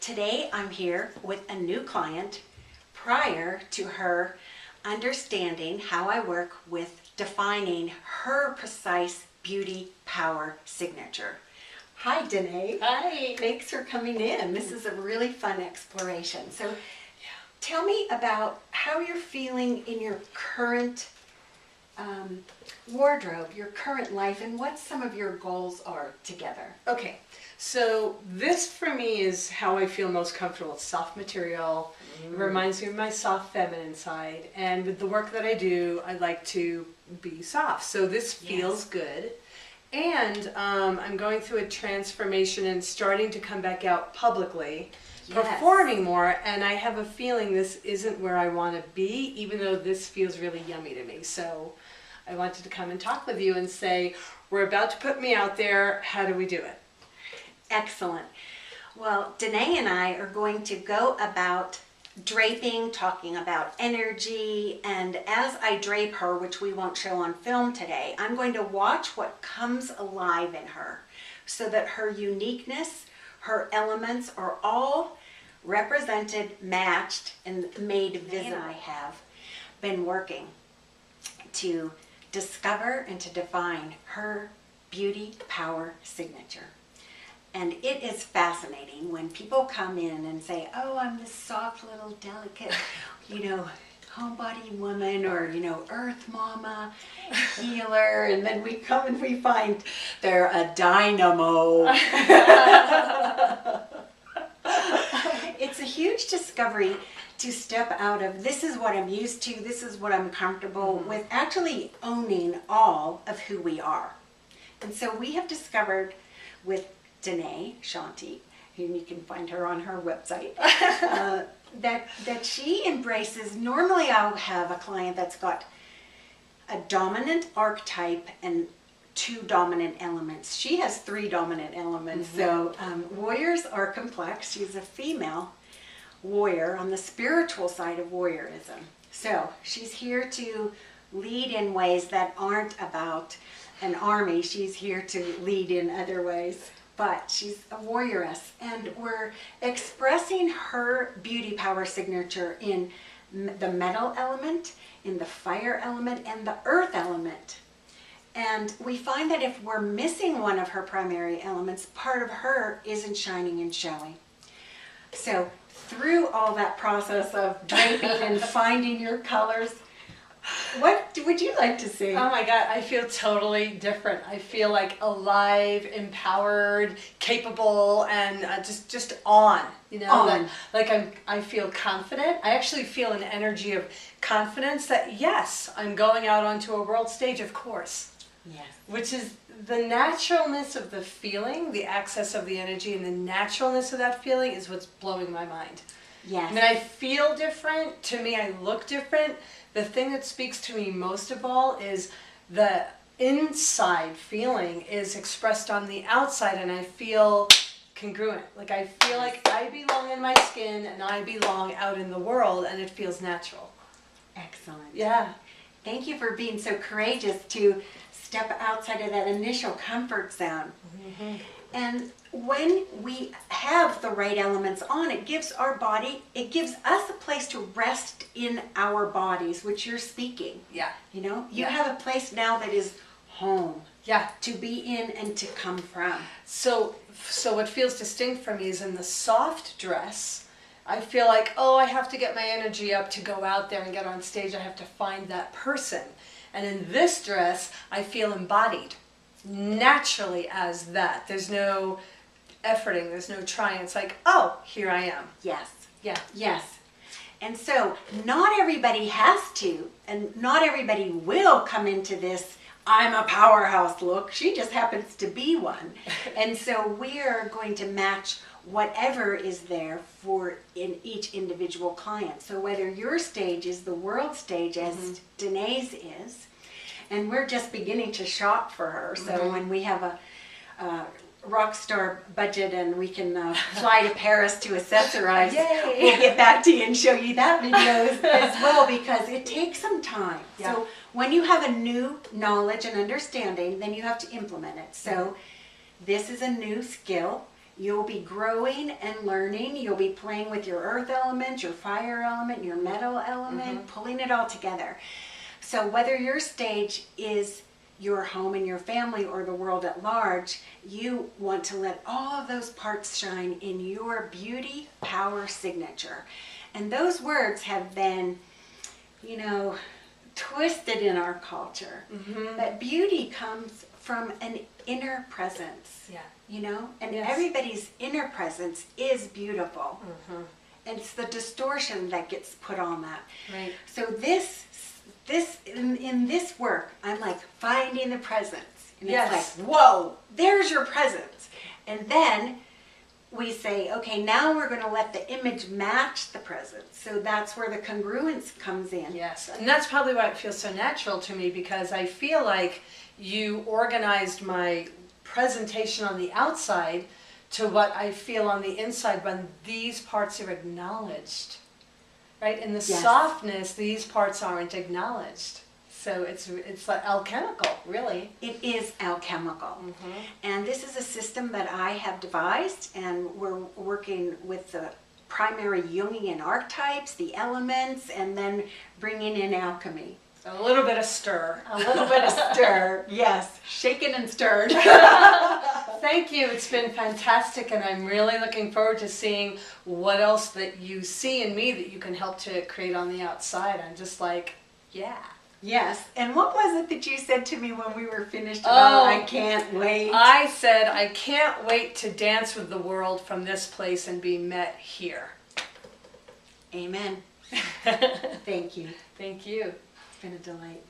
Today I'm here with a new client prior to her understanding how I work with defining her precise beauty power signature. Hi, Danae. Hi. Thanks for coming in. This is a really fun exploration. So tell me about how you're feeling in your current wardrobe, your current life, and what some of your goals are together. Okay, so this for me is how I feel most comfortable. It's soft material. It reminds me of my soft feminine side. And with the work that I do, I like to be soft. So this feels good. And I'm going through a transformation and starting to come back out publicly, performing more. And I have a feeling this isn't where I want to be, even though this feels really yummy to me. So I wanted to come and talk with you and say, we're about to put me out there. How do we do it? Excellent. Well, Danae and I are going to go about draping, talking about energy, and as I drape her, which we won't show on film today, I'm going to watch what comes alive in her so that her uniqueness, her elements are all represented, matched, and made visible. I have been working to discover and to define her beauty power signature. And it is fascinating when people come in and say, oh, I'm this soft little delicate, homebody woman, or, earth mama, healer. And then we come and we find they're a dynamo. It's a huge discovery to step out of, this is what I'm used to, this is what I'm comfortable with, actually owning all of who we are. And so we have discovered with Danae Shanti, whom you can find her on her website, that she embraces, normally I'll have a client that's got a dominant archetype and two dominant elements. She has three dominant elements. So warriors are complex. She's a female warrior on the spiritual side of warriorism. So she's here to lead in ways that aren't about an army. She's here to lead in other ways. But she's a warrioress, and we're expressing her beauty power signature in the metal element, in the fire element, and the earth element. And we find that if we're missing one of her primary elements, part of her isn't shining and showing. So through all that process of draping and finding your colors, what would you like to see? Oh my God, I feel totally different. I feel like alive, empowered, capable, and just on. I feel confident. I actually feel an energy of confidence that yes, I'm going out onto a world stage, of course. Yes. Which is the naturalness of the feeling, the access of the energy, and the naturalness of that feeling is what's blowing my mind. Yes. I mean, I feel different. To me, I look different. The thing that speaks to me most of all is the inside feeling is expressed on the outside, and I feel congruent. Like I feel like I belong in my skin and I belong out in the world, and it feels natural. Excellent. Yeah. Thank you for being so courageous to step outside of that initial comfort zone. And when we have the right elements on, it gives our body, it gives us a place to rest in our bodies, which you're speaking. Yeah. You have a place now that is home. Yeah. To be in and to come from. So what feels distinct for me is in the soft dress, I feel like, oh, I have to get my energy up to go out there and get on stage. I have to find that person. And in this dress, I feel embodied naturally as that. There's no efforting, there's no trying. It's like, oh, here I am. Yes. Yeah. Yes. And so not everybody has to, and not everybody will come into this I'm a powerhouse look. She just happens to be one. And so we're going to match whatever is there for in each individual client. So whether your stage is the world stage as Danae's is, and we're just beginning to shop for her. So when we have a rock star budget and we can fly to Paris to accessorize, we'll get back to you and show you that video as well, because it takes some time. Yeah. So when you have a new knowledge and understanding, then you have to implement it. So this is a new skill. You'll be growing and learning. You'll be playing with your earth element, your fire element, your metal element, pulling it all together. So whether your stage is your home and your family or the world at large, you want to let all of those parts shine in your beauty power signature. And those words have been, you know, twisted in our culture. But beauty comes from an inner presence. Yeah. You know, and Yes. everybody's inner presence is beautiful. And it's the distortion that gets put on that. Right. So in this work, I'm like finding the presence. And Yes. it's like, whoa, there's your presence. And then we say, okay, now we're going to let the image match the presence. So that's where the congruence comes in. Yes, and that's probably why it feels so natural to me, because I feel like you organized my presentation on the outside to what I feel on the inside when these parts are acknowledged, right? In the Yes. softness, these parts aren't acknowledged. So it's like alchemical, really. It is alchemical. And this is a system that I have devised, and we're working with the primary Jungian archetypes, the elements, and then bringing in alchemy. A little bit of stir. A little bit of stir, yes, shaken and stirred. Thank you. It's been fantastic, and I'm really looking forward to seeing what else that you see in me that you can help to create on the outside. I'm just like, yeah. Yes, and what was it that you said to me when we were finished about I can't wait? I said, I can't wait to dance with the world from this place and be met here. Amen. Thank you. Thank you. It's been a delight.